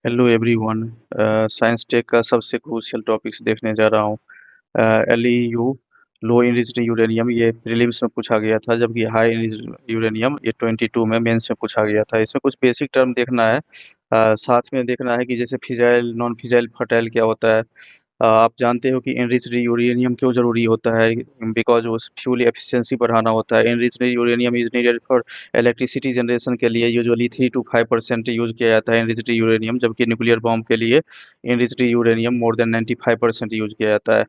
Hello everyone. Science tech का सबसे crucial topics देखने जा रहा हूँ। एलईयू, लो इनरिच्ड यूरेनियम, ये प्रीलिम्स में पूछा गया था, जबकि हाई इनरिच्ड यूरेनियम ये 22 में मेंस में पूछा गया था। इसमें कुछ बेसिक टर्म देखना है। साथ में देखना है कि जैसे फिजाइल, नॉन फिजाइल, फर्टाइल क्या होता है। आप जानते हो कि एनरिच्ड यूरेनियम क्यों ज़रूरी होता है? बिकॉज़ उस फ्यूल एफिशिएंसी बढ़ाना होता है। Enriched uranium is needed for electricity generation के लिए यूजुअली 3 टू 5% यूज़ किया जाता है एनरिच्ड यूरेनियम, जबकि न्यूक्लियर बॉम्ब के लिए enriched uranium more than 95% use किया जाता है।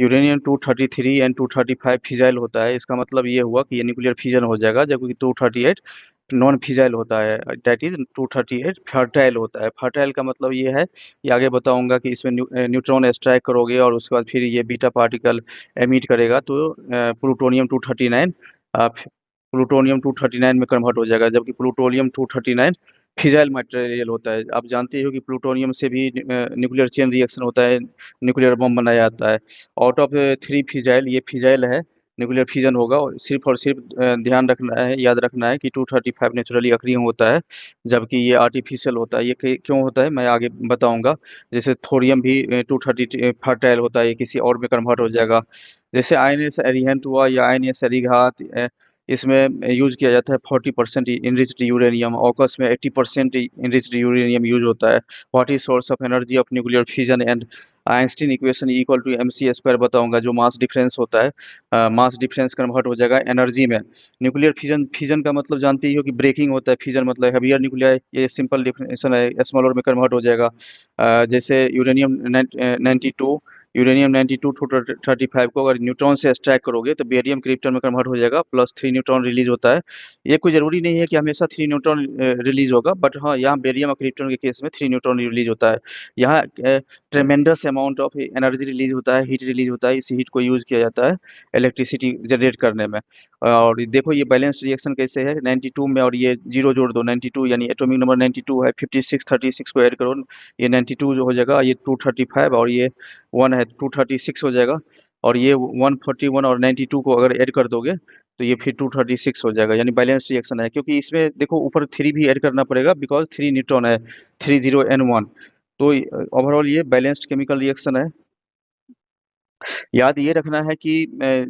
यूरेनियम 233 एंड 235 फिजाइल होता है। इसका मतलब ये हुआ कि ये न्यूक्लियर फिजन हो जाएगा, जबकि 238 नॉन फिजाइल होता है, दैट इज 238 फर्टाइल होता है। फर्टाइल का मतलब ये है कि आगे बताऊंगा कि इसमें न्यूट्रॉन एक्सट्रैक्ट करोगे और उसके बाद फिर ये बीटा पार्टिकल एमिट करेगा, तो प्लूटोनियम 239 प्लूटोनियम 239 में कन्वर्ट हो जाएगा, जबकि प्लूटोनियम 239 फिजाइल मटेरियल होता है। आप जानते हो कि प्लूटोनियम से भी न्यूक्लियर चेन रिएक्शन होता है, न्यूक्लियर बम बनाया जाता है। आउट ऑफ 3 फिजाइल ये फिजाइल है, न्यूक्लियर फिजन होगा। और सिर्फ ध्यान रखना है, याद रखना है कि 235 नेचुरली अकरिंग होता है, जबकि ये आर्टिफिशियल होता है। ये क्यों होता है मैं आगे बताऊंगा। जैसे थोरियम भी 230 फर्टाइल होता है, ये किसी और में कन्वर्ट हो जाएगा। जैसे आयनियस एरिहंट हुआ या आयनियस एरीघात, इसमें यूज किया जाता है 40% इनरिच्ड यूरेनियम। ऑकस में 80% इनरिच्ड यूरेनियम यूज होता है। What is source of energy of nuclear fission and Einstein equation equal to MC square बताऊंगा। जो मास डिफरेंस होता है, मास डिफरेंस कन्वर्ट हो जाएगा एनर्जी में। न्यूक्लियर फिजन, फिजन का मतलब जानते ही हो कि ब्रेकिंग होता है। फिजन मतलब हैवियर न्यूक्लियर, ये सिंपल डिफिनेशन है, स्मॉलर में कन्वर्ट हो जाएगा। जैसे यूरेनियम 92, यूरेनियम 92 टू 35 को अगर न्यूट्रॉन से एक्सट्रैक्ट करोगे तो बेरियम क्रिप्टन में कन्वर्ट हो जाएगा, +3 न्यूट्रॉन रिलीज होता है। ये कोई ज़रूरी नहीं है कि हमेशा 3 न्यूट्रॉन रिलीज होगा, बट हाँ, यहाँ बेरियम और क्रिप्टन के केस में 3 न्यूट्रॉन रिलीज होता है। यहाँ ट्रेमेंडस अमाउंट ऑफ एनर्जी रिलीज होता है, हीट रिलीज होता है। इस हीट को यूज़ किया जाता है इलेक्ट्रिसिटी जनरेट करने में। और देखो ये बैलेंस्ड रिएक्शन कैसे है 92 में, और ये 0 जोड़ दो। 92 यानी एटॉमिक नंबर 92 है, 56 36 को ऐड करो, ये 92 जो हो जाएगा। ये 235 और ये 1 है, 236 हो जाएगा। और ये 141 और 92 को अगर ऐड कर दोगे तो ये फिर 236 हो जाएगा, यानी बैलेंस रिएक्शन है। क्योंकि इसमें देखो ऊपर 3 भी ऐड करना पड़ेगा, बिकॉज 3 न्यूट्रॉन है, 30N1। तो ओवरऑल ये बैलेंस्ड केमिकल रिएक्शन है। याद ये रखना है कि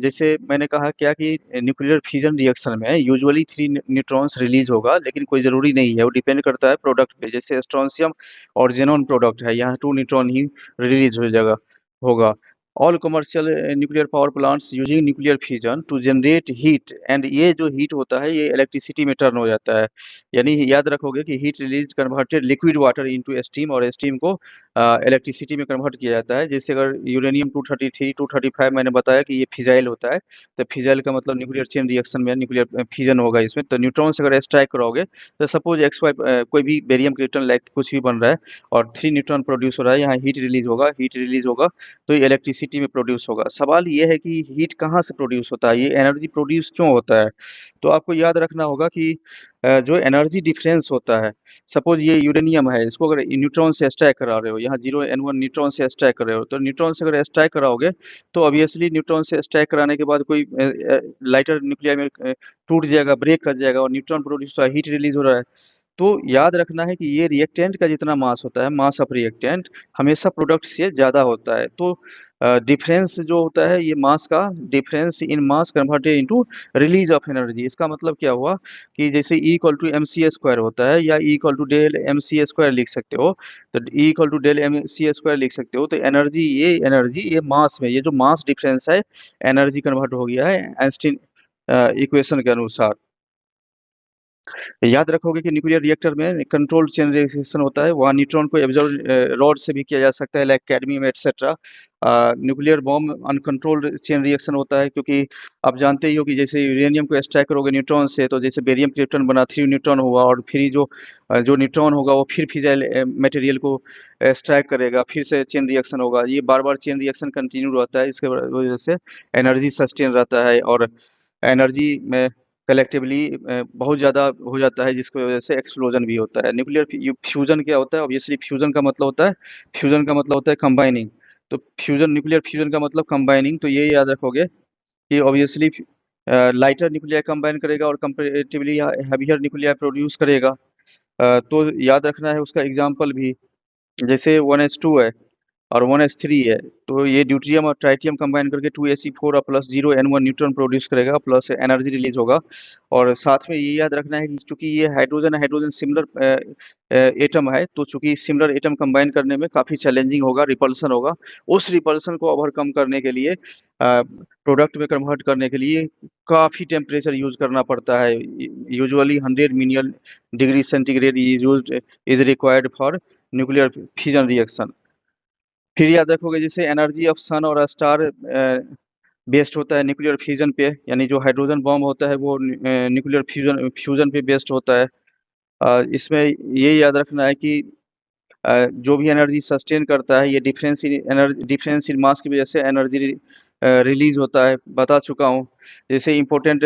जैसे मैंने कहा क्या कि न्यूक्लियर फ्यूजन रिएक्शन में यूजुअली 3 न्यूट्रॉन्स रिलीज होगा, लेकिन कोई ज़रूरी नहीं है, वो डिपेंड करता है प्रोडक्ट पे। जैसे स्ट्रोंशियम और जेनॉन प्रोडक्ट है, यहाँ 2 न्यूट्रॉन ही रिलीज हो जाएगा, होगा। All commercial nuclear power plants using nuclear fusion to generate heat, and ये जो हीट होता है ये इलेक्ट्रिसिटी में टर्न हो जाता है। यानी याद रखोगे कि heat release converted liquid water into steam, और स्टीम को इलेक्ट्रिसिटी में कन्वर्ट किया जाता है। जैसे अगर यूरेनियम 233 235 मैंने बताया कि ये फिजाइल होता है, तो फिजाइल का मतलब न्यूक्लियर चेन रिएक्शन में न्यूक्लियर फिजन होगा इसमें। तो न्यूट्रॉन से अगर एक्सट्रैक्ट करोगे तो सपोज एक्स वाई कोई भी बेरियम क्रिप्टन लाइक कुछ भी बन रहा है और 3 न्यूट्रॉन प्रोड्यूस हो रहा है, यहाँ हीट रिलीज होगा। हीट रिलीज होगा तो ये इलेक्ट्रिसिटी में प्रोड्यूस होगा। सवाल ये है कि हीट कहाँ से प्रोड्यूस होता है, ये एनर्जी प्रोड्यूस क्यों होता है? तो आपको याद रखना होगा कि जो एनर्जी डिफरेंस होता है, सपोज ये यूरेनियम है, इसको अगर न्यूट्रॉन से एक्सट्रैक्ट करा रहे हो, यहाँ 0N1 न्यूट्रॉन से एक्सट्रैक्ट कर रहे हो, तो न्यूट्रॉन से अगर एक्सट्रैक्ट कराओगे तो ऑब्वियसली न्यूट्रॉन से एक्सट्रैक्ट कराने के बाद कोई लाइटर न्यूक्लियर में टूट जाएगा, ब्रेक कर जाएगा, और न्यूट्रॉन प्रोड्यूस होता है, हीट रिलीज हो रहा है। तो याद रखना है कि ये रिएक्टेंट का जितना मास होता है, मास ऑफ रिएक्टेंट हमेशा प्रोडक्ट से ज़्यादा होता है। तो डिफरेंस जो होता है, ये मास का difference in mass converted into release of energy. इसका मतलब क्या हुआ कि जैसे E equal to M C square होता है, या E equal to del M C square लिख सकते हो। तो E equal to del M C square लिख सकते हो। तो एनर्जी ये मास में, ये जो मास डिफरेंस है, एनर्जी कन्वर्ट हो गया है आइंस्टीन इक्वेशन के अनुसार। याद रखोगे कि न्यूक्लियर रिएक्टर में कंट्रोल्ड चेन रिएक्शन होता है, वहाँ न्यूट्रॉन को एब्जॉर्ब रॉड से भी किया जा सकता है, like cadmium etcetera. Nuclear bomb uncontrolled chain reaction होता है, क्योंकि आप जानते ही हो कि जैसे यूरेनियम को एक्सट्रैक्ट करोगे न्यूट्रॉन से, तो जैसे बेरियम क्रिप्टन बना, 3 न्यूट्रॉन हुआ, और फिर जो न्यूट्रॉन होगा वो फिर फिजाइल मटेरियल को एक्सट्रैक्ट करेगा, फिर से चेन रिएक्शन होगा। ये बार बार चेन रिएक्शन कंटिन्यू रहता है, इसके वजह से एनर्जी सस्टेन रहता है, और एनर्जी में कलेक्टिवली बहुत ज़्यादा हो जाता है, जिसकी वजह से एक्सप्लोजन भी होता है। न्यूक्लियर फ्यूजन क्या होता है? ऑब्वियसली फ्यूजन का मतलब होता है कंबाइनिंग। तो फ्यूजन, न्यूक्लियर फ्यूजन का मतलब कंबाइनिंग। तो ये याद रखोगे कि ऑब्वियसली लाइटर न्यूक्लियर कंबाइन करेगा और कंपेरेटिवली हैवियर न्यूक्लियर प्रोड्यूस करेगा। तो याद रखना है उसका एग्जाम्पल भी। जैसे 1s2 है और 1s3 है, तो ये ड्यूट्रियम और ट्राइटियम कंबाइन करके 2He4 और प्लस 0N1 न्यूट्रॉन प्रोड्यूस करेगा, प्लस एनर्जी रिलीज होगा। और साथ में ये याद रखना है कि चूंकि ये हाइड्रोजन हाइड्रोजन सिमिलर एटम है, तो चूंकि सिमिलर एटम कंबाइन करने में काफी चैलेंजिंग होगा, रिपल्सन होगा। उस रिपल्सन को ओवरकम करने के लिए, प्रोडक्ट में कन्वर्ट करने के लिए काफी टेम्परेचर यूज करना पड़ता है। Usually 100 million degree centigrade is required for nuclear fusion reaction. फिर याद रखोगे जैसे एनर्जी ऑफ सन और स्टार बेस्ड होता है न्यूक्लियर फ्यूजन पे, यानी जो हाइड्रोजन बॉम्ब होता है वो न्यूक्लियर फ्यूजन फ्यूजन पे बेस्ड होता है। इसमें ये याद रखना है कि जो भी एनर्जी सस्टेन करता है, ये डिफरेंस इन मास की वजह से एनर्जी रिलीज होता है, बता चुका हूँ। जैसे इम्पोर्टेंट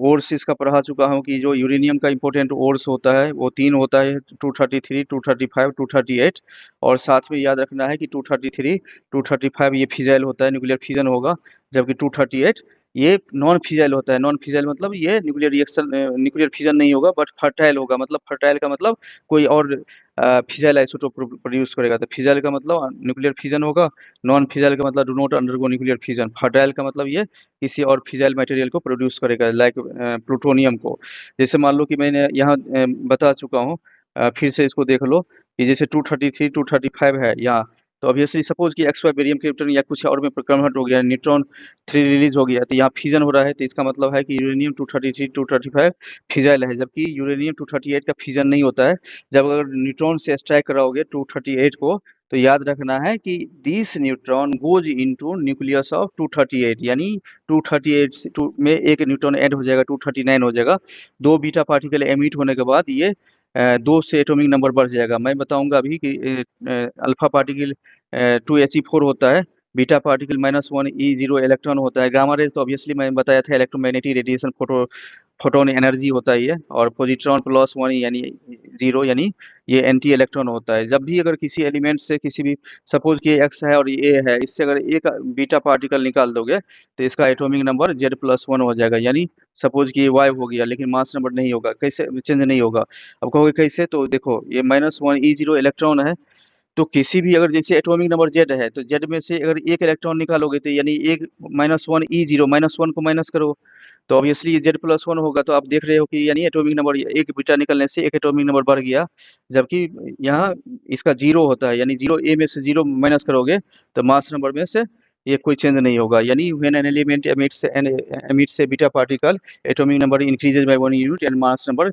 ओर्स इसका पढ़ा चुका हूँ कि जो यूरेनियम का इम्पोर्टेंट ओर्स होता है वो 3 होता है, 233, 235, 238। और साथ में याद रखना है कि 233, 235 ये फिजाइल होता है, न्यूक्लियर फ्यूजन होगा, जबकि 238 ये नॉन फिजाइल होता है। नॉन फिजाइल मतलब ये न्यूक्लियर फ्यूजन नहीं होगा, बट फर्टाइल होगा। मतलब फर्टाइल का मतलब कोई और फिजाइल आइसोटोप प्रोड्यूस करेगा। तो फिजाइल का मतलब न्यूक्लियर फ्यूजन होगा, नॉन फिजाइल का मतलब do not undergo nuclear fusion. Fertile का मतलब ये किसी और फिजाइल मटेरियल को प्रोड्यूस करेगा, लाइक प्लूटोनियम को। जैसे मान लो कि मैंने यहाँ बता चुका हूँ, फिर से इसको देख लो कि जैसे 233, 235 है यहाँ, तो ऑब्वियसली सपोज कि एक्स वाई बेरियम क्रिप्टन या कुछ और में कन्वर्ट हो गया, न्यूट्रॉन 3 रिलीज हो गया, तो यहाँ फ्यूजन हो रहा है, तो इसका मतलब है कि यूरेनियम 233, 235 फिजाइल है, जबकि यूरेनियम 238 का फ्यूजन नहीं होता है। जब अगर न्यूट्रॉन से स्ट्राइक कराओगे 238 को, तो याद रखना है कि this neutron goes into nucleus of 238, यानी 238 में एक न्यूट्रॉन ऐड हो जाएगा, 239 हो जाएगा। 2 बीटा पार्टिकल एमिट होने के बाद ये 2 से एटॉमिक नंबर बढ़ जाएगा। मैं बताऊंगा अभी कि अल्फा पार्टिकल 2He4 होता है, बीटा पार्टिकल -1 E0 इलेक्ट्रॉन होता है। गामा रेज तो ऑब्वियसली मैं बताया था, इलेक्ट्रोमैग्नेटिक रेडिएशन फोटोन एनर्जी होता है ये। और पॉजिट्रॉन +1 यानी 0, यानी ये एंटी इलेक्ट्रॉन होता है। जब भी अगर किसी एलिमेंट से किसी भी, सपोज कि एक्स है और ए है, इससे अगर एक बीटा पार्टिकल निकाल दोगे तो इसका एटॉमिक नंबर Z+1 हो जाएगा। यानी सपोज कि ये वाई हो गया, लेकिन मास नंबर नहीं होगा, कैसे चेंज नहीं होगा। अब कहोगे कैसे, तो देखो ये -1 E0 इलेक्ट्रॉन है, तो किसी भी अगर जैसे एटॉमिक नंबर जेड है, तो जेड में से अगर एक इलेक्ट्रॉन निकालोगे, तो यानी एक -1 E0 -1 को माइनस करो, तो ऑब्वियसली ये Z+1 होगा। तो आप देख रहे हो कि यानी एटॉमिक नंबर एक बीटा निकलने से एक एटॉमिक नंबर बढ़ गया, जबकि यहाँ इसका 0 होता है, यानी 0 ए में से 0 माइनस करोगे तो मास नंबर में से ये कोई चेंज नहीं होगा। यानी when an element emits a beta particle, atomic number increases by 1 unit and mass number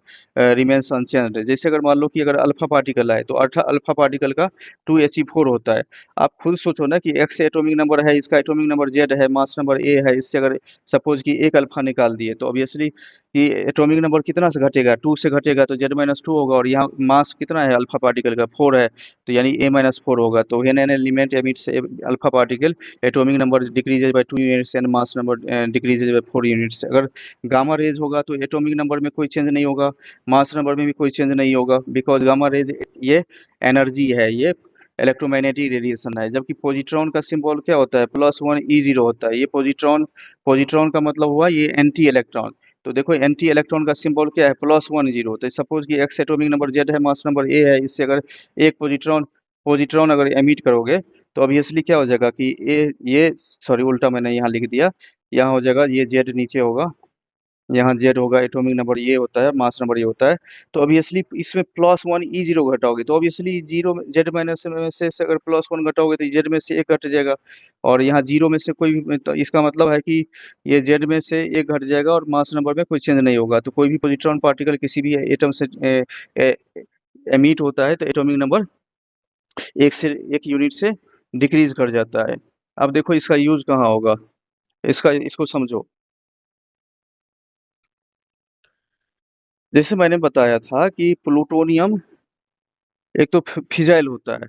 remains unchanged. जैसे अगर मान लो कि अगर अल्फा पार्टिकल है, तो अल्फा पार्टिकल का 2He4 होता है। आप खुद सोचो ना कि एक्स एटॉमिक नंबर है, इसका एटॉमिक नंबर जेड है, मास नंबर ए है, इससे अगर सपोज कि एक अल्फा निकाल दिए, तो ऑब्वियसली कि एटॉमिक नंबर कितना से घटेगा, 2 से घटेगा, तो Z-2 होगा। और यहाँ मास कितना है अल्फा पार्टिकल का, 4 है, तो यानी A-4 होगा। तो when an element emits alpha particle, atomic number decreases by 2 units and mass number decreases by 4 units. अगर गामा रेज होगा तो एटॉमिक नंबर में कोई चेंज नहीं होगा, मास नंबर में भी कोई चेंज नहीं होगा, बिकॉज गामा रेज ये एनर्जी है, ये इलेक्ट्रोमैग्नेटिक रेडिएशन है। जबकि पॉजिट्रॉन का सिंबल क्या होता है, +1 E0 होता है। ये पॉजिट्रॉन का मतलब हुआ ये एंटी इलेक्ट्रॉन। तो देखो एंटी इलेक्ट्रॉन का सिंबल क्या है, +1 0। तो सपोज कि एक्स एटॉमिक नंबर जेड है, मास नंबर ए है, इससे अगर एक पॉजिट्रॉन अगर एमिट करोगे, तो ऑब्वियसली क्या हो जाएगा कि ये सॉरी उल्टा मैंने यहाँ लिख दिया, यहाँ हो जाएगा ये जेड नीचे होगा, यहाँ जेड होगा, एटॉमिक नंबर ये होता है, मास नंबर ये होता है। तो ऑब्वियसली इसमें +1 E0 घटाओगे, तो ऑब्वियसली जीरो जेड माइनस में से अगर +1 घटाओगे तो जेड में से एक घट जाएगा। और यहाँ जीरो में से कोई भी, तो इसका मतलब है कि ये जेड में से एक घट जाएगा और मास नंबर में कोई चेंज नहीं होगा। तो कोई भी पॉजिट्रॉन पार्टिकल किसी भी एटम से एमिट होता है, तो एटॉमिक नंबर एक यूनिट से डिक्रीज कर जाता है। अब देखो इसका यूज कहाँ होगा, इसको समझो। जैसे मैंने बताया था कि प्लूटोनियम एक तो फिजाइल होता है।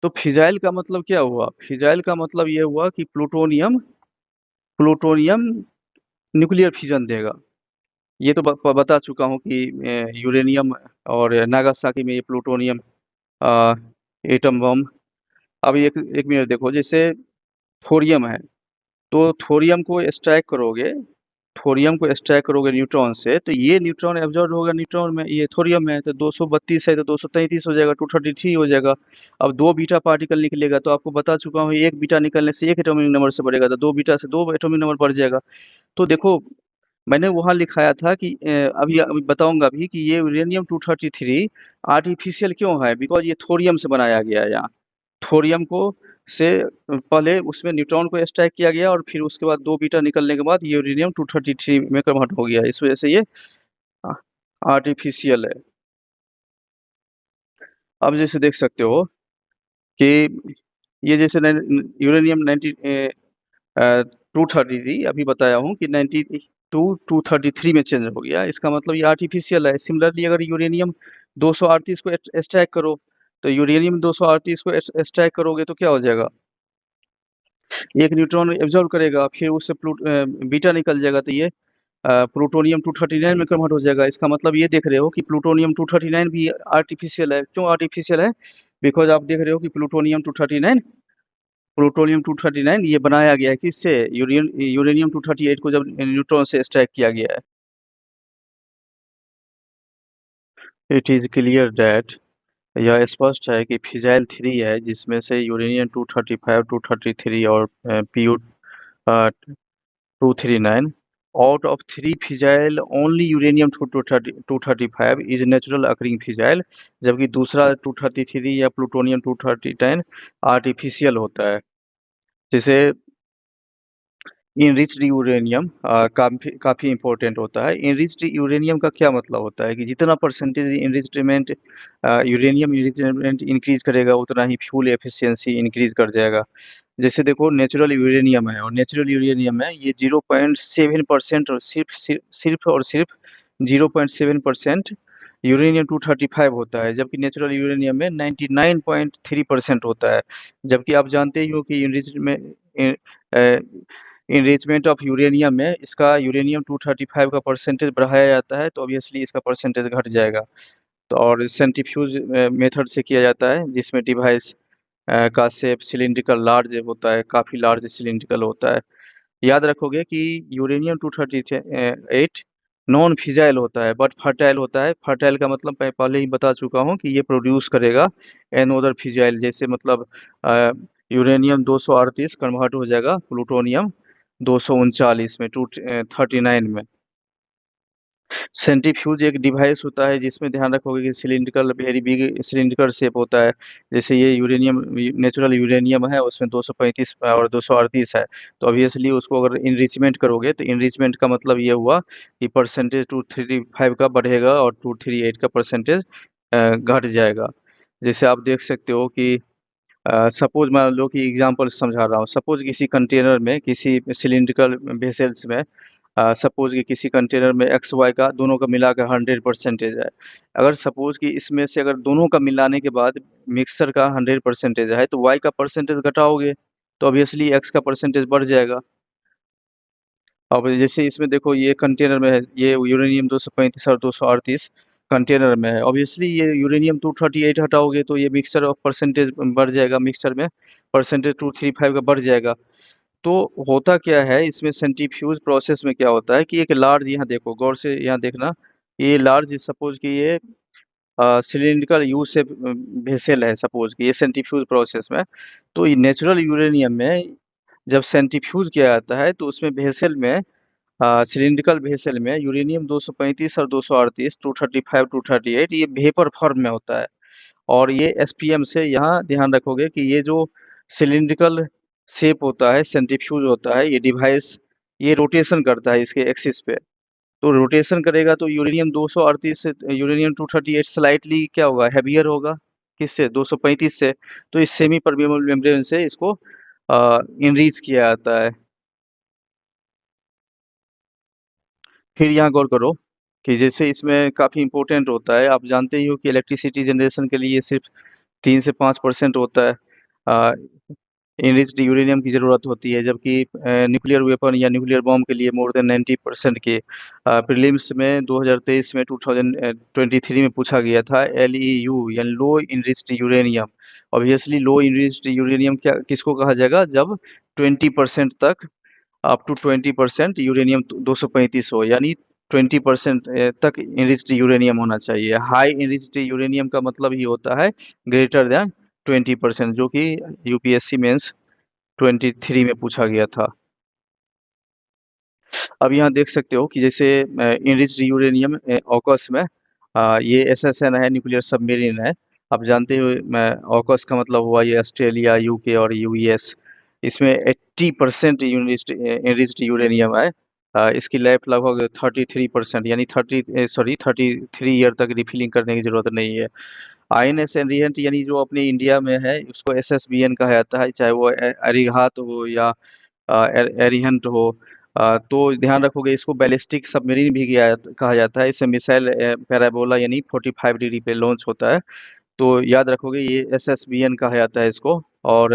तो फिजाइल का मतलब क्या हुआ, फिजाइल का मतलब ये हुआ कि प्लूटोनियम प्लूटोनियम न्यूक्लियर फिजन देगा। ये तो बता चुका हूँ कि यूरेनियम और नागासाकी में ये प्लूटोनियम एटम बम। अब एक एक मिनट देखो, जैसे थोरियम है, तो थोरियम को स्ट्राइक करोगे, थोरियम को एक्सट्रैक्ट करोगे न्यूट्रॉन से, तो ये न्यूट्रॉन एब्जॉर्ब होगा न्यूट्रॉन में, ये थोरियम में है, तो 232 है तो 233 हो जाएगा, 233 हो जाएगा। अब 2 बीटा पार्टिकल निकलेगा, तो आपको बता चुका हूँ 1 बीटा निकलने से 1 एटॉमिक नंबर से बढ़ेगा, तो 2 बीटा से 2 एटॉमिक नंबर बढ़ जाएगा। तो देखो, मैंने वहाँ लिखाया था कि अभी अभी बताऊँगा अभी कि ये यूरेनियम 233 आर्टिफिशियल क्यों है? बिकॉज़ ये थोरियम से बनाया गया है यहाँ। थोरियम को से पहले उसमें न्यूट्रॉन को एक्सट्रैक्ट किया गया और फिर उसके बाद 2 बीटा निकलने के बाद यूरेनियम 233 में कन्वर्ट हो गया। इस वजह से ये अ, आर्टिफिशियल है। अब जैसे देख सकते हो कि ये जैसे यूरेनियम 233 अभी बताया हूँ कि 92 233 में चेंज हो गया, इसका मतलब ये आर्टिफिशियल है। सिमिलरली अगर यूरेनियम 238 को एक्सट्रैक्ट करो, तो यूरेनियम 238 को एक्सट्रैक्ट करोगे तो क्या हो जाएगा, एक न्यूट्रॉन एब्जॉर्ब करेगा, फिर उससे बीटा निकल जाएगा, तो ये प्लूटोनियम 239 में कन्वर्ट हो जाएगा। इसका मतलब ये देख रहे हो कि प्लूटोनियम 239 भी आर्टिफिशियल है। क्यों आर्टिफिशियल है? बिकॉज आप देख रहे हो कि प्लूटोनियम 239 ये बनाया गया है किससे? यूरेनियम 238 को जब न्यूट्रॉन से एक्सट्रैक्ट किया गया है। इट इज क्लियर दैट, यह स्पष्ट है कि फिजाइल 3 है जिसमें से यूरेनियम 235 233 और PU 239, out of 3 fissile only uranium 235 is natural occurring fissile, जबकि दूसरा 233 या प्लूटोनियम 239 आर्टिफिशियल होता है। जैसे इनरिच्ड यूरेनियम काफ़ी काफ़ी इंपॉर्टेंट होता है। इनरिच्ड यूरेनियम का क्या मतलब होता है कि जितना percentage enrichment uranium enrichment increase करेगा, उतना ही फ्यूल एफिशिएंसी इंक्रीज कर जाएगा। जैसे देखो, नेचुरल यूरेनियम है और नेचुरल यूरेनियम में ये 0.7% और सिर्फ 0.7% यूरेनियम 235 होता है, जबकि नेचुरल यूरेनियम में 99.3% होता है। जबकि आप जानते ही हो कि इनरिचमेंट ऑफ यूरेनियम में इसका यूरेनियम 235 का परसेंटेज बढ़ाया जाता है, तो ऑब्वियसली इसका परसेंटेज घट जाएगा। तो और सेंट्रीफ्यूज मेथड से किया जाता है, जिसमें डिवाइस का शेप सिलिंड्रिकल लार्ज होता है, काफ़ी लार्ज सिलिंड्रिकल होता है। याद रखोगे कि यूरेनियम 238 नॉन फिजाइल होता है बट फर्टाइल होता है। फर्टाइल का मतलब मैं पहले ही बता चुका हूँ कि ये प्रोड्यूस करेगा एनोदर फिजाइल, जैसे मतलब यूरेनियम 238 कन्वर्ट हो जाएगा प्लूटोनियम 239 में 239 में। सेंट्रीफ्यूज एक डिवाइस होता है जिसमें ध्यान रखोगे कि cylindrical very big cylindrical shape होता है। जैसे ये यूरेनियम नेचुरल यूरेनियम है, उसमें 235 और 238 है, तो ऑब्वियसली उसको अगर इनरिचमेंट करोगे तो इनरिचमेंट का मतलब ये हुआ कि परसेंटेज 235 का बढ़ेगा और 238 का परसेंटेज घट जाएगा। जैसे आप देख सकते हो कि सपोज मान लो कि एग्जांपल समझा रहा हूँ, सपोज किसी कंटेनर में किसी सिलिंड्रिकल वेसल्स में सपोज कि किसी कंटेनर में एक्स वाई का दोनों का मिलाकर 100% है। अगर सपोज कि इसमें से अगर दोनों का मिलाने के बाद मिक्सर का 100% है, तो वाई का परसेंटेज घटाओगे तो ऑब्वियसली एक्स का परसेंटेज बढ़ जाएगा। अब जैसे इसमें देखो, ये कंटेनर में है, ये यूरेनियम 235 और 238 कंटेनर में है, ऑब्वियसली ये यूरेनियम 238 हटाओगे तो ये मिक्सचर ऑफ परसेंटेज बढ़ जाएगा, मिक्सचर में परसेंटेज 235 का बढ़ जाएगा। तो होता क्या है इसमें, सेंट्रीफ्यूज प्रोसेस में क्या होता है कि एक लार्ज, यहाँ देखो गौर से, यहाँ देखना, ये लार्ज सपोज कि ये सिलिंड्रिकल यू शेप वेसल है, सपोज कि ये सेंट्रीफ्यूज प्रोसेस में, तो ये नेचुरल यूरेनियम में जब सेंट्रीफ्यूज किया जाता है तो उसमें वेसल में सिलिंड्रिकल वेसल में यूरेनियम 235 और 238 235 238 ये वेपर फॉर्म में होता है। और ये एसपीएम से, यहाँ ध्यान रखोगे कि ये जो सिलिंड्रिकल शेप होता है, सेंट्रीफ्यूज होता है, ये डिवाइस ये रोटेशन करता है इसके एक्सिस पे। तो रोटेशन करेगा तो यूरेनियम 238 से यूरेनियम 238 स्लाइटली क्या होगा, हैवियर होगा, किससे? 235 से। तो इस सेमी परमेबल मेम्ब्रेन से इसको इनरीच किया जाता है। फिर यहाँ गौर करो कि जैसे इसमें काफ़ी इंपॉर्टेंट होता है, आप जानते ही हो कि इलेक्ट्रिसिटी जनरेशन के लिए सिर्फ 3 से 5% होता है इनरिच्ड यूरेनियम की ज़रूरत होती है, जबकि न्यूक्लियर वेपन या न्यूक्लियर बॉम्ब के लिए मोर देन 90% के प्रीलिम्स में 2023 में 2023 में पूछा गया था LEU यानी लो इनरिच्ड यूरेनियम। ऑब्वियसली लो इनरिच्ड यूरेनियम क्या किसको कहा जाएगा, जब 20% तक अप टू 20% यूरेनियम 235 हो, यानी 20% तक इनरिच्ड यूरेनियम होना चाहिए। हाई इनरिच्ड यूरेनियम का मतलब ही होता है ग्रेटर देन 20%, जो कि यूपीएससी मेंस 23 में पूछा गया था। अब यहाँ देख सकते हो कि जैसे इनरिच्ड यूरेनियम ऑकस में ये एसएसएन है, न्यूक्लियर सबमरीन है। आप जानते हो ऑकस का मतलब हुआ ये ऑस्ट्रेलिया, यूके और यूएस। इसमें 80% इनरिच्ड यूरेनियम है। इसकी लाइफ लगभग 33%, यानी 33 ईयर तक रिफिलिंग करने की जरूरत नहीं है। आईएनएस एरिहंट यानी जो अपने इंडिया में है उसको एसएसबीएन कहा जाता है, चाहे वो अरिहंत हो या एरिहंट हो। तो ध्यान रखोगे, इसको बैलिस्टिक सबमरीन भी कहा जाता है। इसे मिसाइल पैराबोला यानी 45 डिग्री पे लॉन्च होता है। तो याद रखोगे ये एसएसबीएन कहा जाता है इसको। और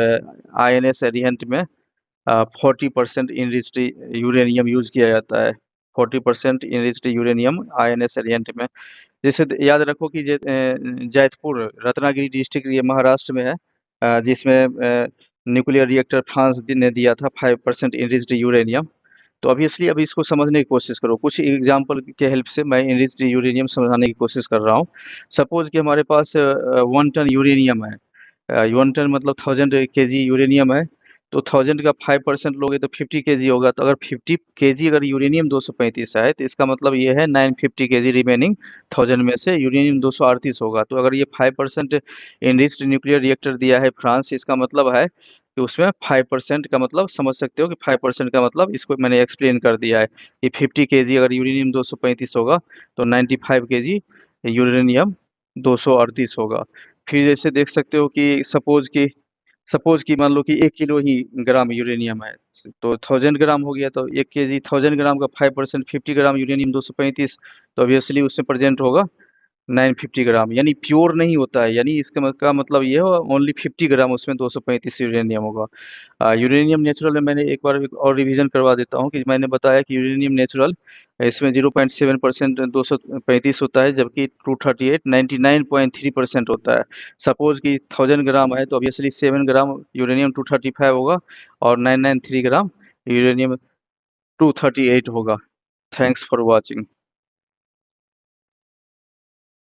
आईएनएस एरिहंट में 40% इनरिच्ड यूरेनियम यूज किया जाता है। 40% इनरिच्ड यूरेनियम आईएनएस एरिहंट में। जैसे याद रखो कि जैतपुर रत्नागिरी डिस्ट्रिक्ट ये महाराष्ट्र में है, जिसमें न्यूक्लियर रिएक्टर फ्रांस ने दिया था 5% इनरिच्ड यूरेनियम। तो ऑब्वियसली अभी इसको समझने की कोशिश करो, कुछ एग्जांपल के हेल्प से मैं इनरिच्ड यूरेनियम समझाने की कोशिश कर रहा हूँ। सपोज कि हमारे पास 1 टन यूरेनियम है। 1 टन मतलब 1000 kg यूरेनियम है। तो 1000 का 5% लोगे तो 50 kg होगा। तो अगर 50 kg अगर यूरेनियम 235 है तो इसका मतलब ये है 950 kg रिमेनिंग 1000 में से यूरेनियम 238 होगा। तो अगर ये 5% इनरिच्ड न्यूक्लियर रिएक्टर दिया है फ्रांस, इसका मतलब है कि उसमें 5% का मतलब समझ सकते हो कि 5% का मतलब इसको मैंने एक्सप्लेन कर दिया है कि 50 kg अगर यूरेनियम 235 होगा तो 95 kg यूरेनियम 238 होगा। फिर जैसे देख सकते हो कि सपोज कि मान लो कि 1 किलो ही ग्राम यूरेनियम है, तो 1000 ग्राम हो गया। तो 1 kg 1000 ग्राम का 5% 50 ग्राम यूरेनियम 235, तो ऑब्वियसली उसमें प्रेजेंट होगा 950 ग्राम, यानी प्योर नहीं होता है। यानी इसका का मतलब ये हो ओनली 50 ग्राम उसमें 235 यूरेनियम होगा। यूरेनियम नेचुरल में मैंने एक बार एक और रिवीजन करवा देता हूँ कि मैंने बताया कि यूरेनियम नेचुरल इसमें 0.7% 235 होता है, जबकि 238 99.3% होता है। सपोज कि 1000 ग्राम है तो ऑब्वियसली 7 ग्राम यूरेनियम 235 होगा और 993 ग्राम यूरेनियम 238 होगा। Thanks for watching.